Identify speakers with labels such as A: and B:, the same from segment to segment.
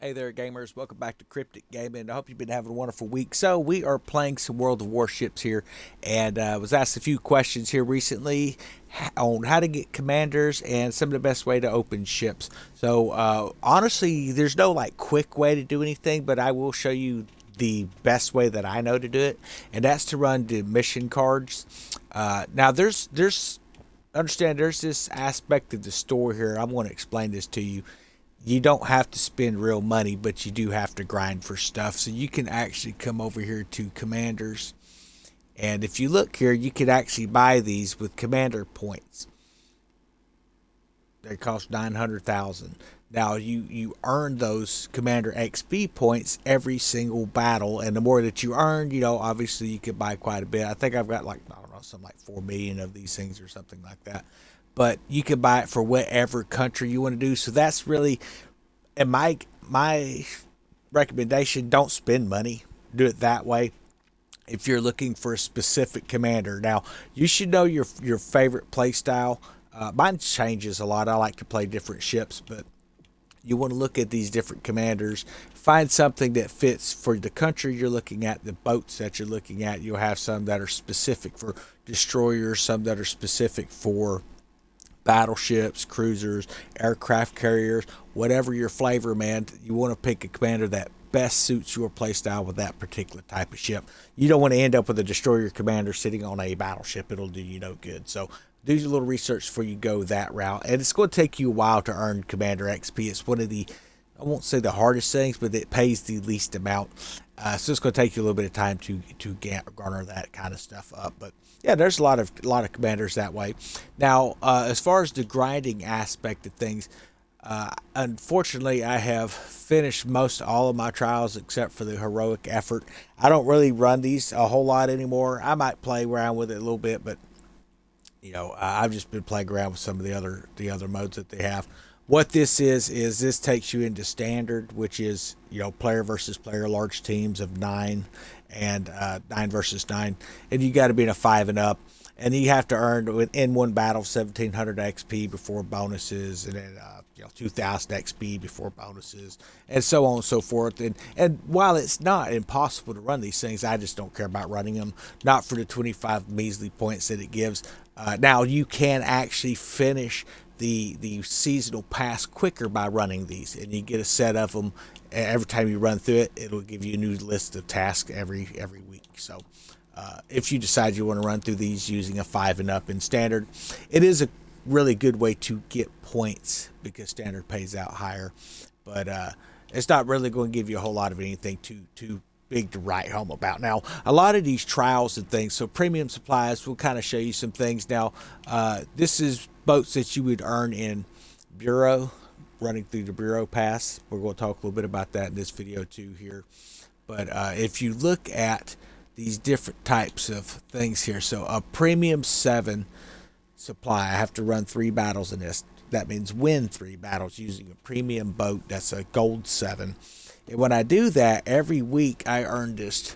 A: Hey there, gamers. Welcome back to Cryptic Gaming. I hope you've been having a wonderful week. So, we are playing some World of Warships here, and was asked a few questions here recently on how to get commanders and some of the best way to open ships. So, honestly, there's no like quick way to do anything, but I will show you the best way that I know to do it, and that's to run the mission cards. Now, there's understand there's this aspect of the store here. I'm going to explain this to you. You don't have to spend real money, but you do have to grind for stuff. So you can actually come over here to commanders. And if you look here, you can actually buy these with commander points. They cost 900,000. Now you earn those commander XP points every single battle, and the more that you earn, obviously you can buy quite a bit. I think I've got like I don't know, something like 4 million of these things or something like that. But you can buy it for whatever country you want to do. So that's really, in my recommendation, don't spend money. Do it that way if you're looking for a specific commander. Now, you should know your favorite play style. Mine changes a lot. I like to play different ships, but you want to look at these different commanders, find something that fits for the country you're looking at, the boats that you're looking at. You'll have some that are specific for destroyers, some that are specific for battleships, cruisers, aircraft carriers, whatever your flavor, man. You want to pick a commander that best suits your playstyle with that particular type of ship. You don't want to end up with a destroyer commander sitting on a battleship. It'll do you no good. So do your little research before you go that route. And it's going to take you a while to earn commander XP. It's one of the, I won't say the hardest things, but it pays the least amount. So it's going to take you a little bit of time to garner that kind of stuff up. But yeah, there's a lot of commanders that way. Now, as far as the grinding aspect of things, unfortunately, I have finished most all of my trials except for the heroic effort. I don't really run these a whole lot anymore. I might play around with it a little bit, but I've just been playing around with some of the other modes that they have. What this is this takes you into standard, which is player versus player, large teams of 9 and 9 versus 9, and you got to be in a 5 and up, and you have to earn in one battle 1,700 XP before bonuses, and then 2,000 XP before bonuses, and so on and so forth. And while it's not impossible to run these things, I just don't care about running them. Not for the 25 measly points that it gives. Now you can actually finish the seasonal pass quicker by running these, and you get a set of them every time you run through it. It'll give you a new list of tasks every week. So if you decide you want to run through these using a 5 and up in standard, it is a really good way to get points because standard pays out higher, but it's not really going to give you a whole lot of anything too big to write home about. Now, a lot of these trials and things, so premium supplies will kind of show you some things. Now, this is boats that you would earn in Bureau, running through the Bureau Pass. We're going to talk a little bit about that in this video too here. But if you look at these different types of things here, so a premium 7 supply, I have to run 3 battles in this. That means win 3 battles using a premium boat. That's a gold 7. And when I do that, every week I earn this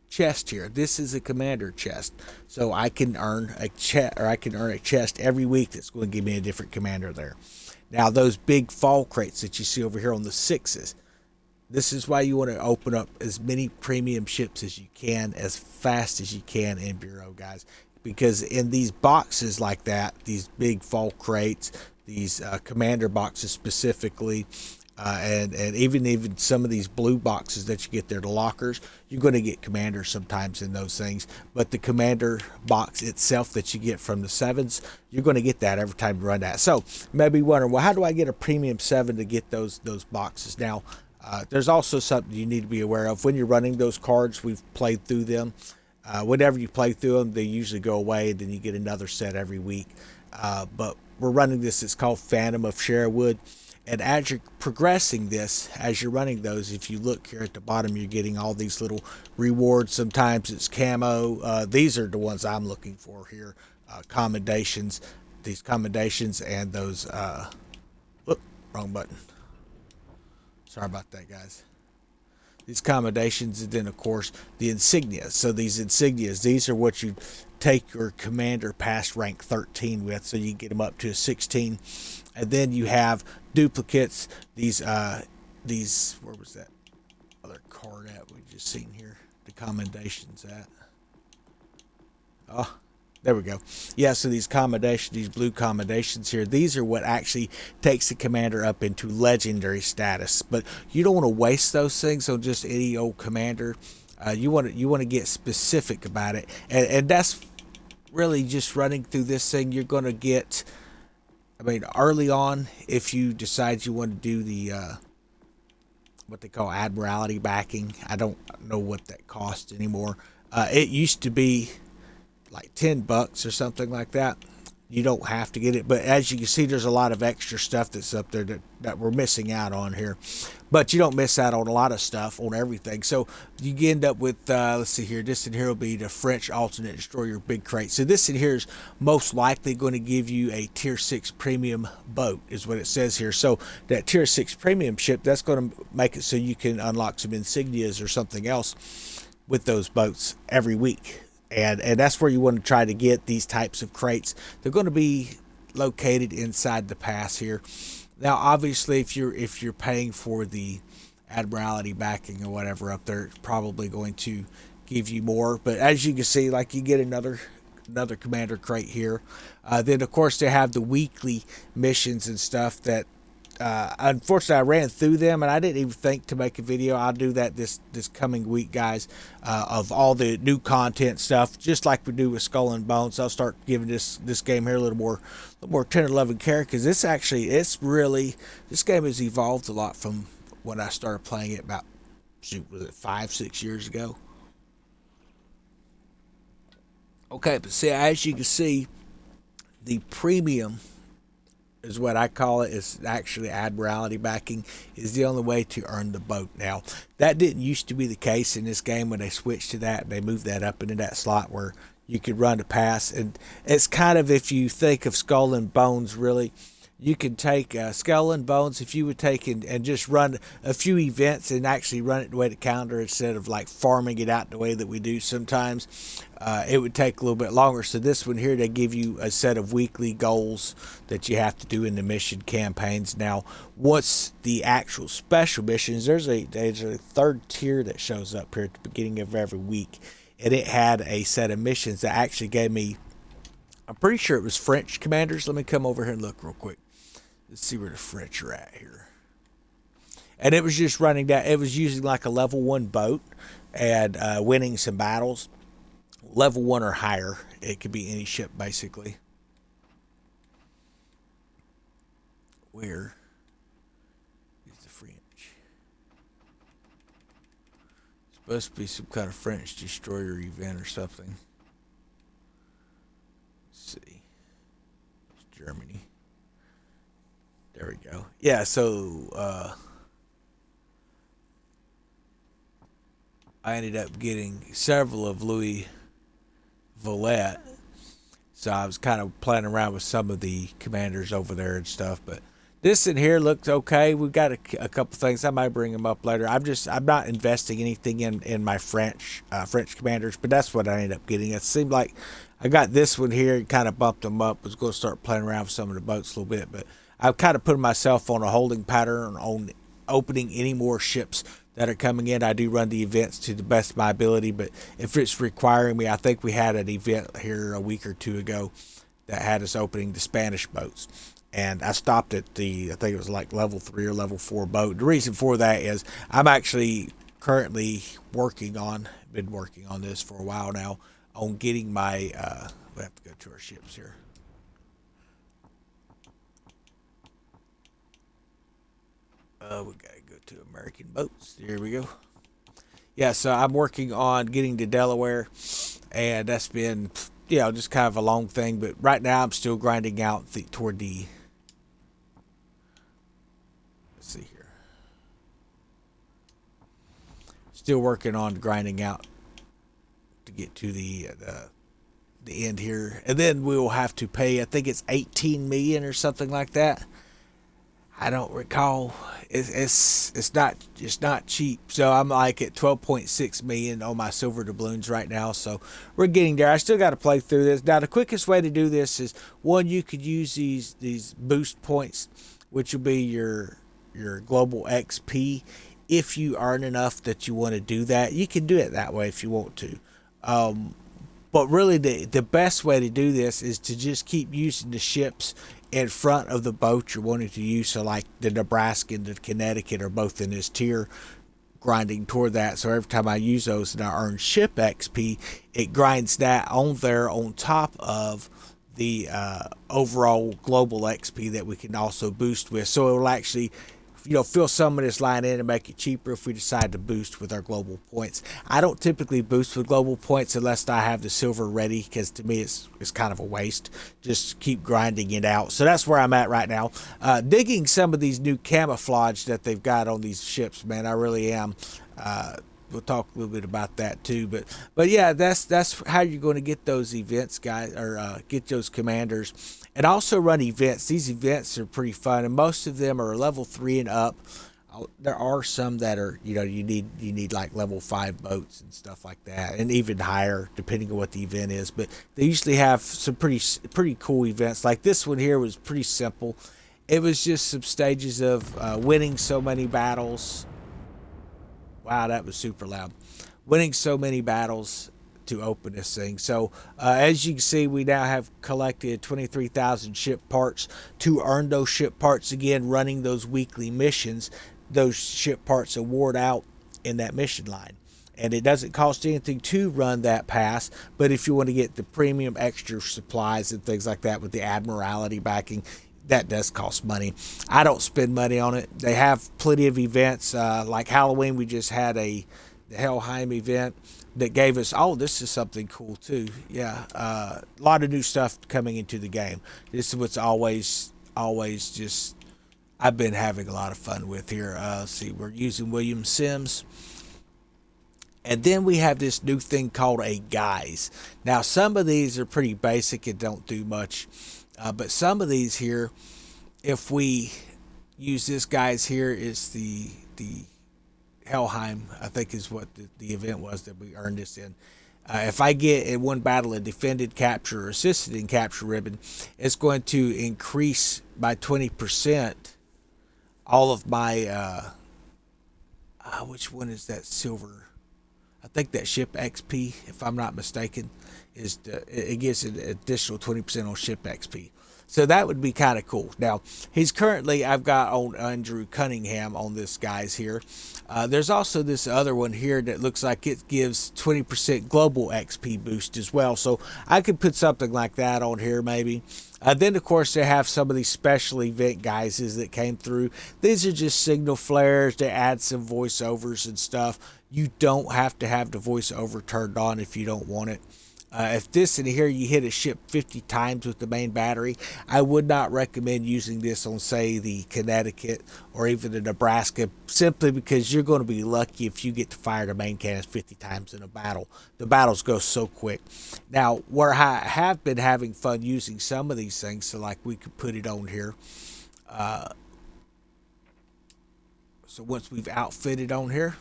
A: chest here. This is a commander chest, so I can earn a chest every week that's going to give me a different commander there. Now, those big fall crates that you see over here on the 6s, this is why you want to open up as many premium ships as you can, as fast as you can in Bureau, guys. Because in these boxes like that, these big fall crates, these commander boxes specifically, and even some of these blue boxes that you get there, the lockers, you're going to get commanders sometimes in those things. But the commander box itself that you get from the 7s, you're going to get that every time you run that. So maybe wondering, well, how do I get a premium 7 to get those boxes? Now, there's also something you need to be aware of when you're running those cards. We've played through them. Whenever you play through them, they usually go away, and then you get another set every week. But we're running this. It's called Phantom of Sherwood. And as you're progressing this, as you're running those, if you look here at the bottom, you're getting all these little rewards. Sometimes it's camo. These are the ones I'm looking for here. Commendations. These commendations and those... Whoop, wrong button. Sorry about that, guys. These commendations, and then, of course, the insignias. So these insignias, these are what you take your commander past rank 13 with, so you get them up to a 16. And then you have duplicates. These these, where was that other card at we just seen here? The commendations at. Oh, there we go. Yeah, so these blue commendations here, these are what actually takes the commander up into legendary status. But you don't want to waste those things on just any old commander. You want to get specific about it, and that's really just running through this thing. You're going to get, I mean, early on, if you decide you want to do the what they call admiralty backing, I don't know what that costs anymore. It used to be like $10 or something like that. You don't have to get it, but as you can see, there's a lot of extra stuff that's up there that we're missing out on here. But you don't miss out on a lot of stuff, on everything. So you end up with, let's see here, this in here will be the French alternate destroyer big crate. So this in here is most likely going to give you a tier 6 premium boat, is what it says here. So that tier 6 premium ship, that's going to make it so you can unlock some insignias or something else with those boats every week. And that's where you want to try to get these types of crates. They're going to be located inside the pass here. Now, obviously, if you're paying for the admiralty backing or whatever up there, it's probably going to give you more. But as you can see, like, you get another commander crate here. Then, of course, they have the weekly missions and stuff that unfortunately I ran through them and I didn't even think to make a video. I'll do that this coming week, guys, of all the new content stuff, just like we do with Skull and Bones. I'll start giving this game here a little more tender loving care, because this game has evolved a lot from when I started playing it about, was it 5-6 years ago? Okay, but see, as you can see, the premium is what I call it. It's actually admiralty backing is the only way to earn the boat. Now, that didn't used to be the case in this game. When they switched to that, they moved that up into that slot where you could run the pass. And it's kind of, if you think of Skull and Bones, really, you can take Skull and Bones, if you would take and just run a few events and actually run it the way the calendar, instead of like farming it out the way that we do sometimes, it would take a little bit longer. So this one here, they give you a set of weekly goals that you have to do in the mission campaigns. Now, once the actual special missions, there's a third tier that shows up here at the beginning of every week, and it had a set of missions that actually gave me, I'm pretty sure it was French commanders. Let me come over here and look real quick. Let's see where the French are at here. And it was just running that. It was using like a level 1 boat and winning some battles. Level 1 or higher. It could be any ship, basically. Where is the French? It's supposed to be some kind of French destroyer event or something. Let's see. It's Germany. There we go. Yeah, so I ended up getting several of Louis Villette. So I was kind of playing around with some of the commanders over there and stuff. But this in here looks okay. We've got a couple things. I might bring them up later. I'm not investing anything in my French commanders, but that's what I ended up getting. It seemed like I got this one here and kind of bumped them up. I was going to start playing around with some of the boats a little bit, but I've kind of put myself on a holding pattern on opening any more ships that are coming in. I do run the events to the best of my ability, but if it's requiring me, I think we had an event here a week or two ago that had us opening the Spanish boats. And I stopped at I think it was like level 3 or level 4 boat. The reason for that is I'm actually currently been working on this for a while now, on getting my, we have to go to our ships here. We gotta go to American boats. Here we go. Yeah, so I'm working on getting to Delaware, and that's been, just kind of a long thing. But right now, I'm still grinding out toward the. Let's see here. Still working on grinding out to get to the end here, and then we will have to pay. I think it's 18 million or something like that. I don't recall. It's not cheap. So I'm like at 12.6 million on my silver doubloons right now. So we're getting there. I still got to play through this. Now the quickest way to do this is, one, you could use these boost points, which will be your your global XP. If you earn enough that you want to do that, you can do it that way if you want to. But really, the best way to do this is to just keep using the ships in front of the boat you're wanting to use. So, like the Nebraska and the Connecticut are both in this tier, grinding toward that. So every time I use those and I earn ship XP, it grinds that on there on top of the overall global XP that we can also boost with. So it will actually, fill some of this line in and make it cheaper if we decide to boost with our global points. I don't typically boost with global points unless I have the silver ready, because to me it's kind of a waste. Just keep grinding it out. So that's where I'm at right now. Digging some of these new camouflage that they've got on these ships, man. I really am. We'll talk a little bit about that too, but yeah, that's how you're going to get those events, guys, or get those commanders, and also run events. These events are pretty fun, and most of them are level 3 and up. There are some that are, you need like level 5 boats and stuff like that, and even higher depending on what the event is. But they usually have some pretty cool events. Like this one here was pretty simple. It was just some stages of winning so many battles. Wow, that was super loud. Winning so many battles to open this thing. So as you can see, we now have collected 23,000 ship parts. To earn those ship parts again, running those weekly missions, those ship parts award out in that mission line. And it doesn't cost anything to run that pass, but if you want to get the premium extra supplies and things like that with the Admiralty backing, that does cost money. I don't spend money on it. They have plenty of events. Like Halloween, we just had the Helheim event that gave us, this is something cool too. Yeah, a lot of new stuff coming into the game. This is what's always just, I've been having a lot of fun with here. Let's see, we're using William Sims. And then we have this new thing called a Guise. Now, some of these are pretty basic and don't do much. But some of these here, if we use this Guise here, is the Helheim, I think is what the event was that we earned this in. If I get in one battle a defended capture or assisted in capture ribbon, it's going to increase by 20% all of my, which one is that silver? I think that ship XP, if I'm not mistaken, it gives an additional 20% on ship XP. So that would be kind of cool. Now, he's currently, I've got on Andrew Cunningham on this Guise here. There's also this other one here that looks like it gives 20% global XP boost as well. So I could put something like that on here maybe. Then, of course, they have some of these special event Guises that came through. These are just signal flares to add some voiceovers and stuff. You don't have to have the voiceover turned on if you don't want it. If this in here you hit a ship 50 times with the main battery, I would not recommend using this on, say, the Connecticut or even the Nebraska, simply because you're going to be lucky if you get to fire the main cannons 50 times in a battle. The battles go so quick. Now, where I have been having fun using some of these things, so like we could put it on here. So once we've outfitted on here,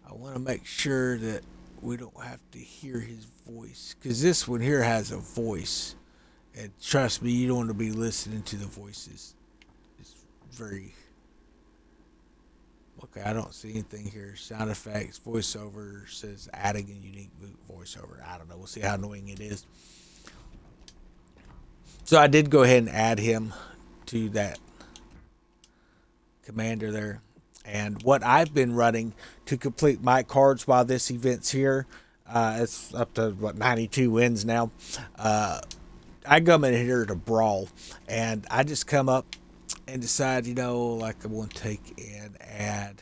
A: I want to make sure that we don't have to hear his voice, because this one here has a voice, and trust me, you don't want to be listening to the voices. It's very okay. I don't see anything here. Sound effects, voiceover, says adding a unique voiceover. I don't know. We'll see how annoying it is. So I did go ahead and add him to that commander there. And what I've been running to complete my cards while this event's here, it's up to 92 wins now. I come in here to Brawl, and I just come up and decide, like I want to take and add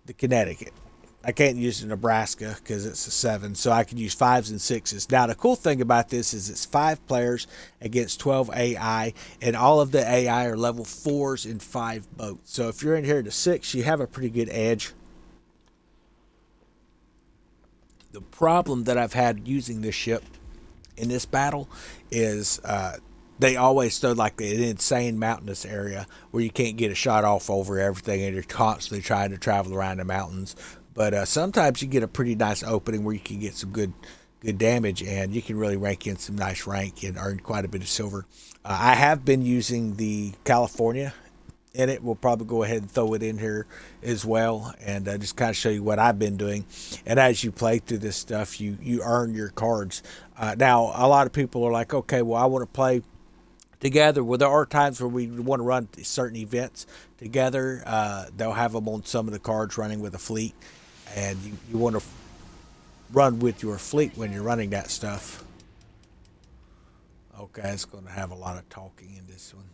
A: the Connecticut. I can't use the Nebraska because it's a 7, so I can use 5s and 6s. Now, the cool thing about this is it's 5 players against 12 AI, and all of the AI are level 4s and 5 boats. So if you're in here to 6, you have a pretty good edge. The problem that I've had using this ship in this battle is they always throw like an insane mountainous area where you can't get a shot off over everything, and you're constantly trying to travel around the mountains. But sometimes you get a pretty nice opening where you can get some good good damage, and you can really rank in some nice rank and earn quite a bit of silver. I have been using the California in it. We'll probably go ahead and throw it in here as well, and just kind of show you what I've been doing. And as you play through this stuff, you earn your cards. Now, a lot of people are like, okay, well, I want to play together. Well, there are times where we want to run certain events together. They'll have them on some of the cards running with a fleet, and you want to run with your fleet when you're running that stuff. Okay, it's going to have a lot of talking in this one.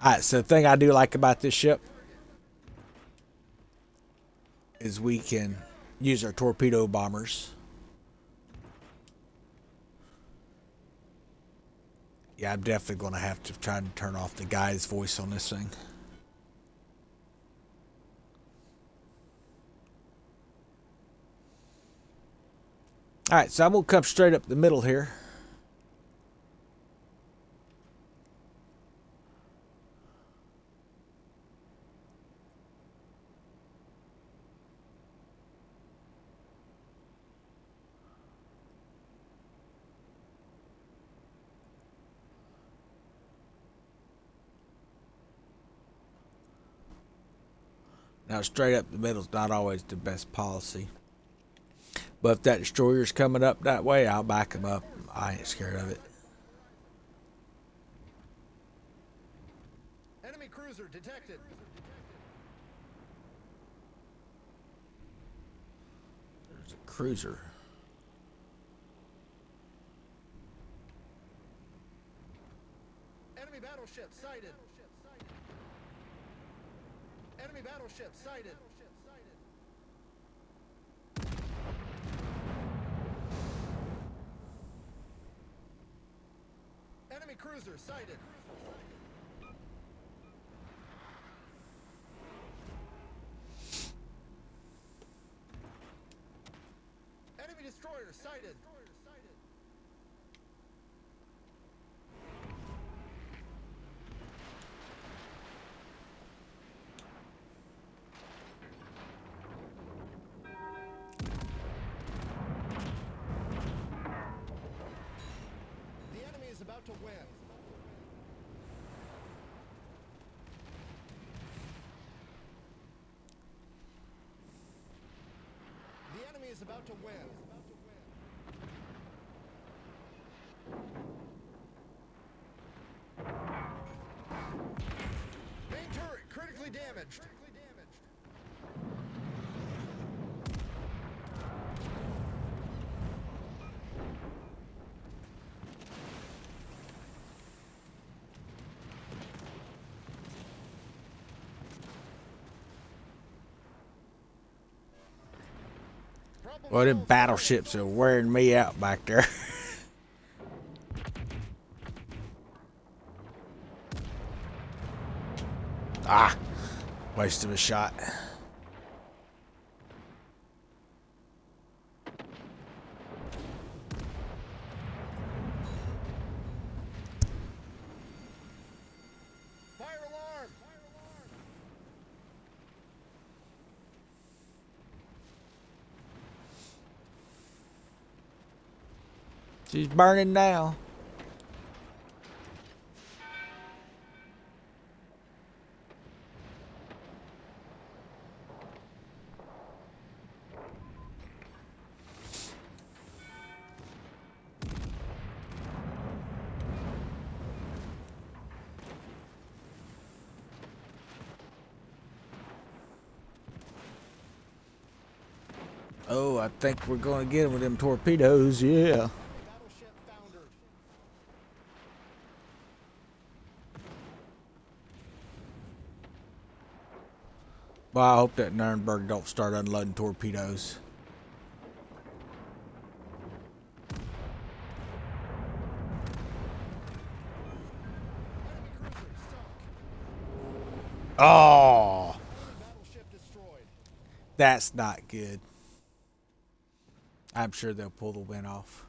A: Alright, so the thing I do like about this ship is we can use our torpedo bombers. Yeah, I'm definitely going to have to try to turn off the guy's voice on this thing. Alright, so I'm going to come straight up the middle here. Now, straight up the middle is not always the best policy. But if that destroyer's coming up that way, I'll back him up. I ain't scared of it.
B: Enemy cruiser detected.
A: There's a cruiser.
B: Enemy battleship sighted. Enemy battleship sighted. Enemy cruiser sighted. Enemy destroyer sighted. The enemy is about to win. The enemy is about to win. Main turret critically damaged.
A: Well, them battleships are wearing me out back there. Ah, waste of a shot.
B: Fire alarm!
A: She's burning now. Oh, I think we're going to get him with them torpedoes, yeah.
B: Battleship foundered.
A: Well, I hope that Nuremberg don't start unloading torpedoes.
B: Enemy cruiser sunk.
A: Oh,
B: Enemy battleship destroyed.
A: that's not good. I'm sure they'll pull the win off.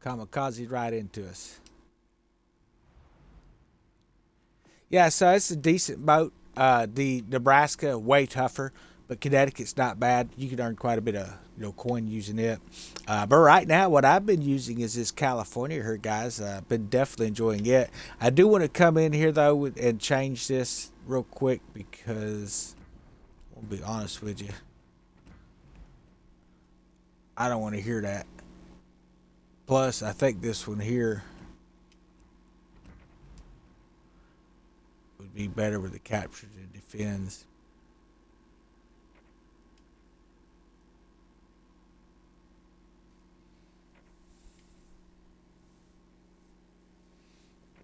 A: Kamikaze right into us. Yeah, so it's a decent boat. The Nebraska way tougher, but Connecticut's not bad. You can earn quite a bit of coin using it. But right now, what I've been using is this California here, guys. I've been definitely enjoying it. I do want to come in here though and change this real quick because I'll be honest with you, I don't want to hear that. Plus, I think this one here would be better with the capture and defends.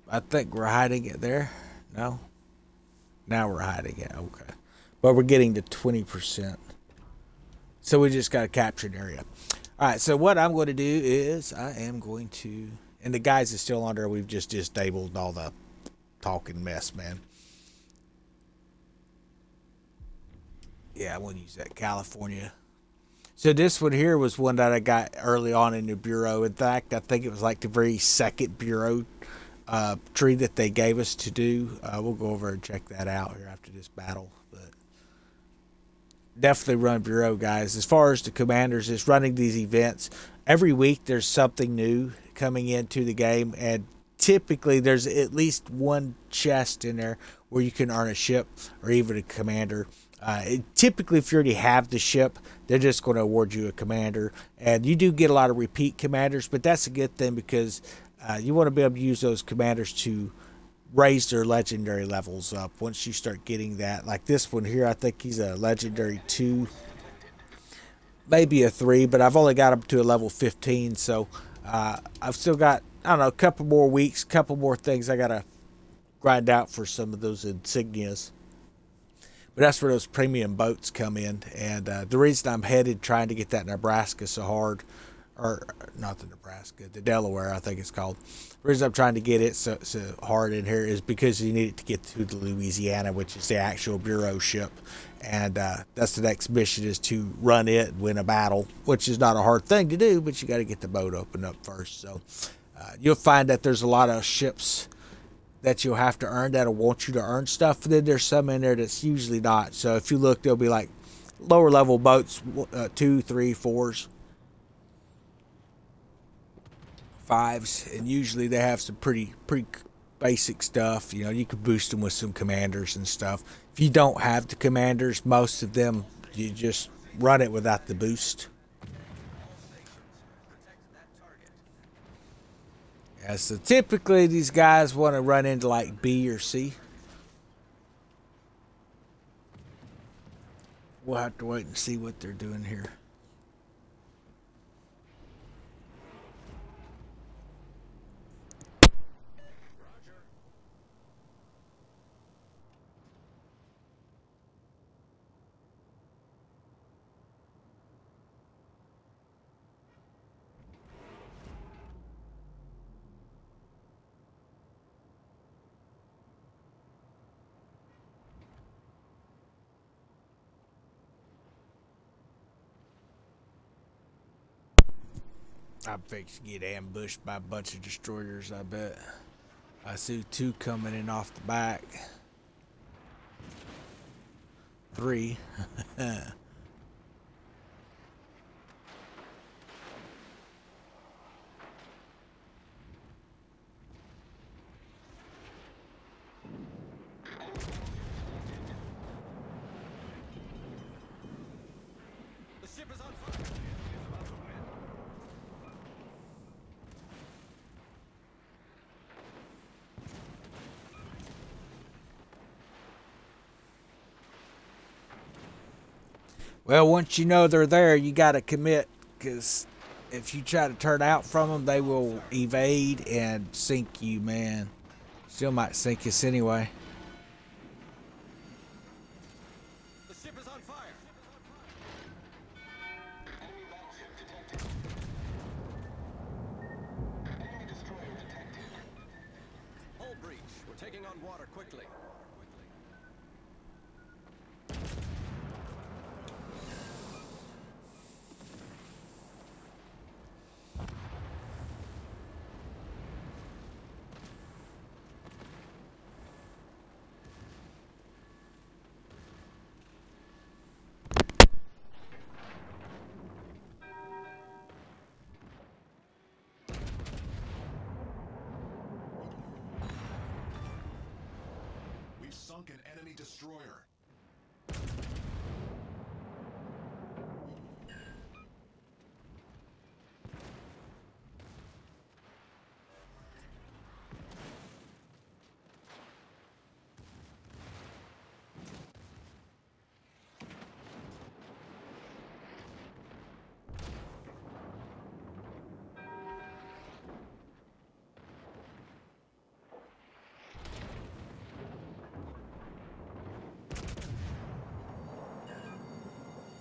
A: I think we're hiding it there. No? Now we're hiding it. Okay. But we're getting to 20%. So we just got to capture an area. All right. So what I'm going to do is I am going to... And the guys is still under. We've just disabled all the talking mess, man. Yeah, I'm going to use that California. So this one here was one that I got early on in the bureau. In fact, I think it was like the very second bureau tree that they gave us to do. We'll go over and check that out here after this battle. But definitely run bureau, guys. As far as the commanders, is running these events every week. There's something new coming into the game, and typically there's at least one chest in there where you can earn a ship or even a commander. Typically, if you already have the ship, they're just going to award you a commander, and you do get a lot of repeat commanders, but that's a good thing because you want to be able to use those commanders to raise their legendary levels up once you start getting that. Like this one here, I think he's a legendary 2, maybe a 3, but I've only got him to a level 15, so I've still got, I don't know, a couple more weeks, couple more things I got to grind out for some of those insignias. But that's where those premium boats come in, and the reason I'm headed trying to get that Nebraska so hard, or not the Nebraska, the Delaware, I think it's called. The reason I'm trying to get it so hard in here is because you need it to get to the Louisiana, which is the actual bureau ship, and that's the next mission, is to run it and win a battle, which is not a hard thing to do, but you got to get the boat opened up first. So you'll find that there's a lot of ships that you'll have to earn that'll want you to earn stuff. And then there's some in there that's usually not. So if you look, there'll be like lower level boats, 2, 3, 4s, 5s, and usually they have some pretty basic stuff. You can boost them with some commanders and stuff. If you don't have the commanders, most of them you just run it without the boost. Yeah, so typically these guys want to run into like B or C. We'll have to wait and see what they're doing here. I'm fixing to get ambushed by a bunch of destroyers, I bet. I see 2 coming in off the back. 3.
B: The ship is on fire.
A: Well, once you know they're there, you got to commit, because if you try to turn out from them, they will evade and sink you, man. Still might sink us anyway.
B: The ship is on fire.
C: Enemy battleship detected. Enemy destroyer detected.
B: Hull breach. We're taking on water quickly.
D: sunk an enemy destroyer.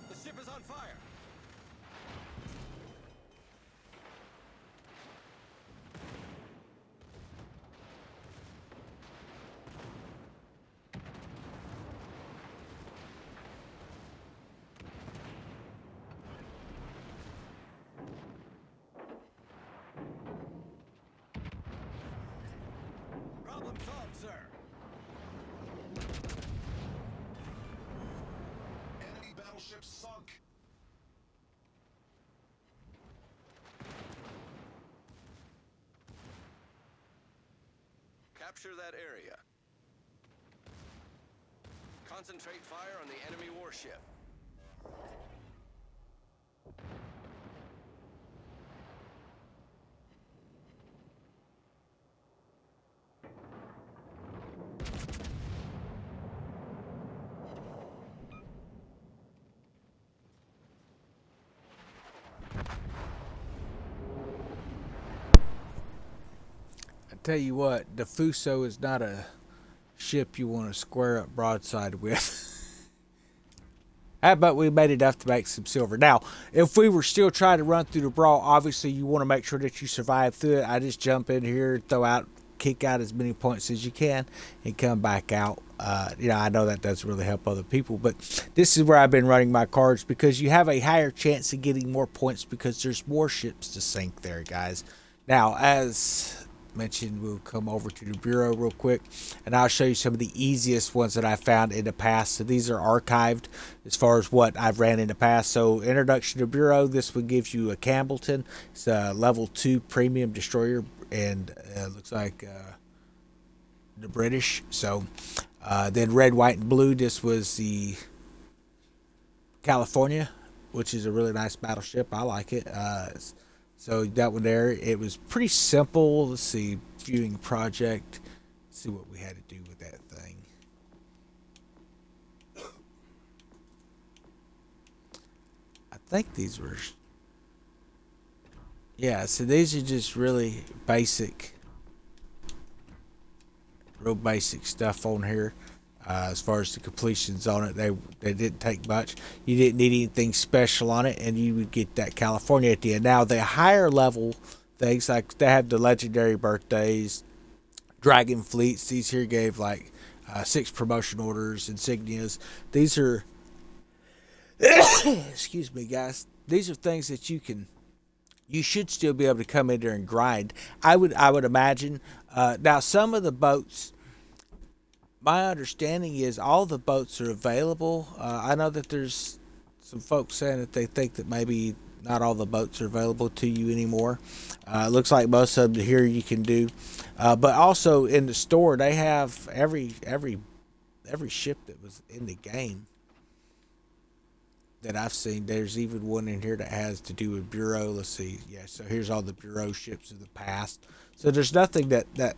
B: The ship is on fire. Problem solved, sir.
D: Enemy battleship sunk.
B: Capture that area. Concentrate fire on the enemy warship.
A: I tell you what, the Fuso is not a ship you want to square up broadside with. How about we made enough to make some silver? Now, if we were still trying to run through the Brawl, obviously you want to make sure that you survive through it. I just jump in here, kick out as many points as you can, and come back out. I know that doesn't really help other people, but this is where I've been running my cards because you have a higher chance of getting more points because there's more ships to sink there, guys. Now, as mentioned, we'll come over to the bureau real quick and I'll show you some of the easiest ones that I found in the past. So these are archived as far as what I've ran in the past. So introduction to bureau, this one gives you a Campbellton. It's a level 2 premium destroyer and looks like the British. So then red, white, and blue, this was the California, which is a really nice battleship. I like it. So that one there, it was pretty simple. Let's see, viewing project. Let's see what we had to do with that thing. I think these were, yeah, so these are just really basic, real basic stuff on here. As far as the completions on it, they didn't take much. You didn't need anything special on it, and you would get that California at the end. Now, the higher level things, like they have the legendary birthdays, dragon fleets. These here gave like 6 promotion orders, insignias. These are, excuse me, guys. These are things that you should still be able to come in there and grind. I would imagine. Now, some of the boats, my understanding is all the boats are available. I know that there's some folks saying that they think that maybe not all the boats are available to you anymore. It looks like most of them here you can do. But also in the store, they have every ship that was in the game that I've seen. There's even one in here that has to do with bureau. Let's see. Yeah, so here's all the bureau ships of the past. So there's nothing that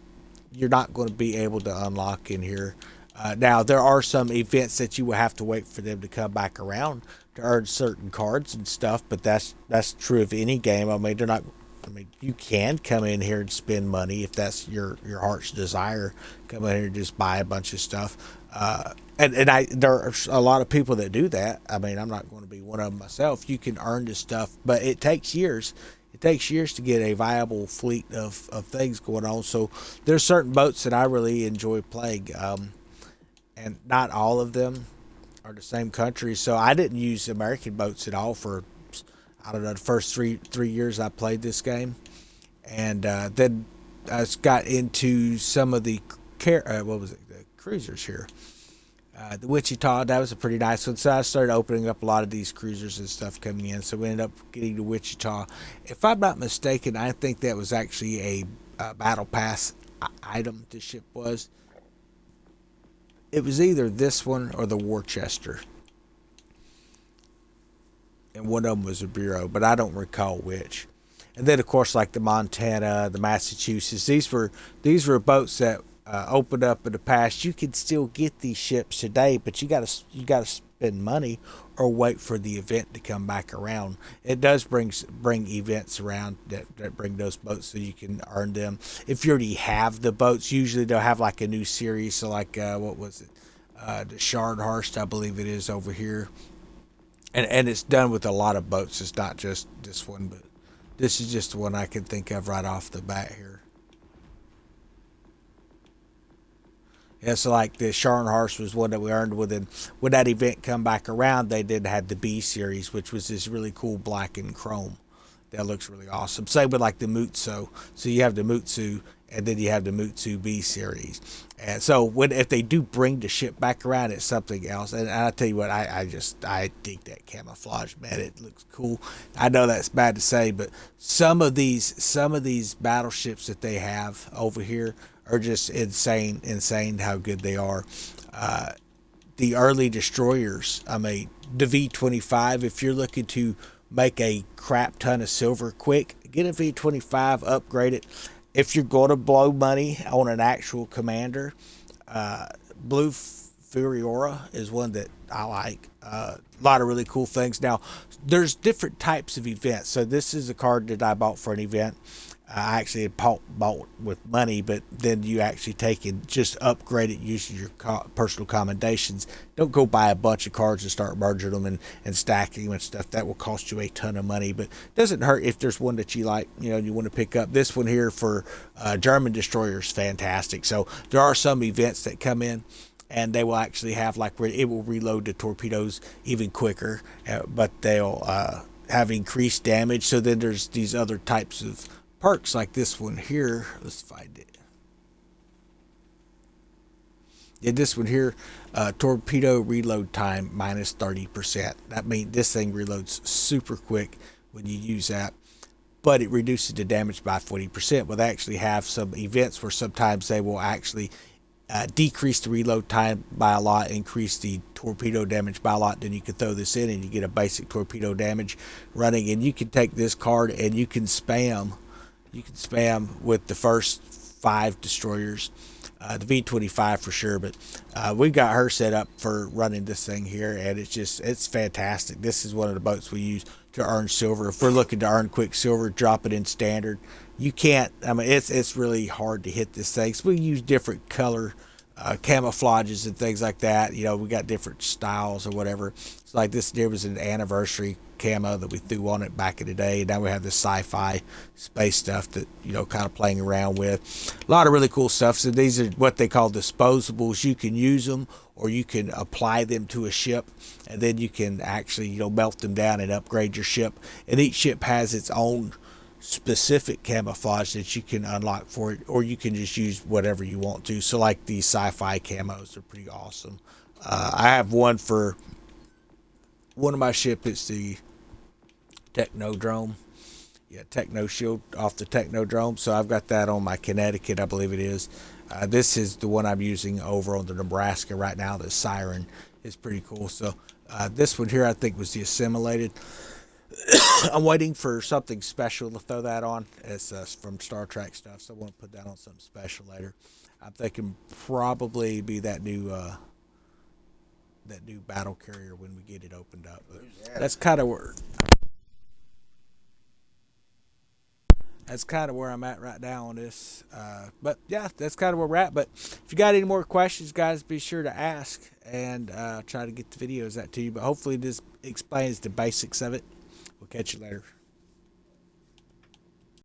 A: you're not going to be able to unlock in here. Now, there are some events that you will have to wait for them to come back around to earn certain cards and stuff, but that's true of any game. I mean, you can come in here and spend money if that's your heart's desire. Come in here and just buy a bunch of stuff. And there are a lot of people that do that. I mean, I'm not going to be one of them myself. You can earn this stuff, but it takes years. It takes years to get a viable fleet of things going on. So there's certain boats that I really enjoy playing, and not all of them are the same country. So I didn't use American boats at all for, I don't know, the first three years I played this game, and then I got into some of the the cruisers here. The Wichita, that was a pretty nice one. So I started opening up a lot of these cruisers and stuff coming in. So we ended up getting to Wichita. If I'm not mistaken, I think that was actually a battle pass item. This ship was. It was either this one or the Worcester, and one of them was a Bureau, but I don't recall which. And then of course like the Montana, the Massachusetts, these were boats that opened up in the past. You can still get these ships today, but you gotta spend money or wait for the event to come back around. It does bring events around that bring those boats so you can earn them. If you already have the boats, usually they'll have like a new series. So like what was it? The Shardhurst, I believe it is over here. And it's done with a lot of boats. It's not just this one, but this is just the one I can think of right off the bat here. Yeah, so like the Scharnhorst was one that we earned with it. When that event come back around, they did have the B series, which was this really cool black and chrome. That looks really awesome. Same with like the Mutsu. So you have the Mutsu, and then you have the Mutsu B series. And so if they do bring the ship back around, it's something else. And I tell you what, I dig that camouflage, man. It looks cool. I know that's bad to say, but some of these battleships that they have over here are just insane how good they are. The early destroyers, I mean, the V25, if you're looking to make a crap ton of silver quick, get a V25, upgrade it. If you're going to blow money on an actual commander, Blue Furiora is one that I like. A lot of really cool things. Now, there's different types of events. So this is a card that I bought for an event. I actually had bought with money, but then you actually take and just upgrade it using your personal commendations. Don't go buy a bunch of cards and start merging them and stacking them and stuff. That will cost you a ton of money, but it doesn't hurt if there's one that you like, you want to pick up. This one here for German destroyers, fantastic. So there are some events that come in, and they will actually have like where it will reload the torpedoes even quicker, but they'll have increased damage. So then there's these other types of perks like this one here. Let's find it. Yeah, this one here, torpedo reload time minus 30%. That means this thing reloads super quick when you use that, but it reduces the damage by 40%. Well, they actually have some events where sometimes they will actually decrease the reload time by a lot, increase the torpedo damage by a lot. Then you can throw this in and you get a basic torpedo damage running, and you can take this card and you can spam with the first 5 destroyers, the V25 for sure, but we got her set up for running this thing here, and it's fantastic. This is one of the boats we use to earn silver. If we're looking to earn quick silver, drop it in standard. You can't, I mean, it's really hard to hit this thing. So we use different color camouflages and things like that. We got different styles or whatever. It's like this, there was an anniversary camo that we threw on it back in the day. Now we have this sci-fi space stuff that, kind of playing around with. A lot of really cool stuff. So these are what they call disposables. You can use them, or you can apply them to a ship, and then you can actually, melt them down and upgrade your ship. And each ship has its own specific camouflage that you can unlock for it, or you can just use whatever you want to. So like these sci-fi camos are pretty awesome. I have one for one of my ship. It's the Technodrome. Yeah, Techno Shield off the Technodrome. So I've got that on my Connecticut, I believe it is. This is the one I'm using over on the Nebraska right now. The Siren is pretty cool. So this one here I think was the Assimilated. I'm waiting for something special to throw that on. It's from Star Trek stuff, so I want to put that on something special later. I'm thinking probably be that new battle carrier when we get it opened up. But that's kind of where I'm at right now on this. But yeah, that's kind of where we're at. But if you got any more questions, guys, be sure to ask, and try to get the videos out to you. But hopefully this explains the basics of it. We'll catch you later.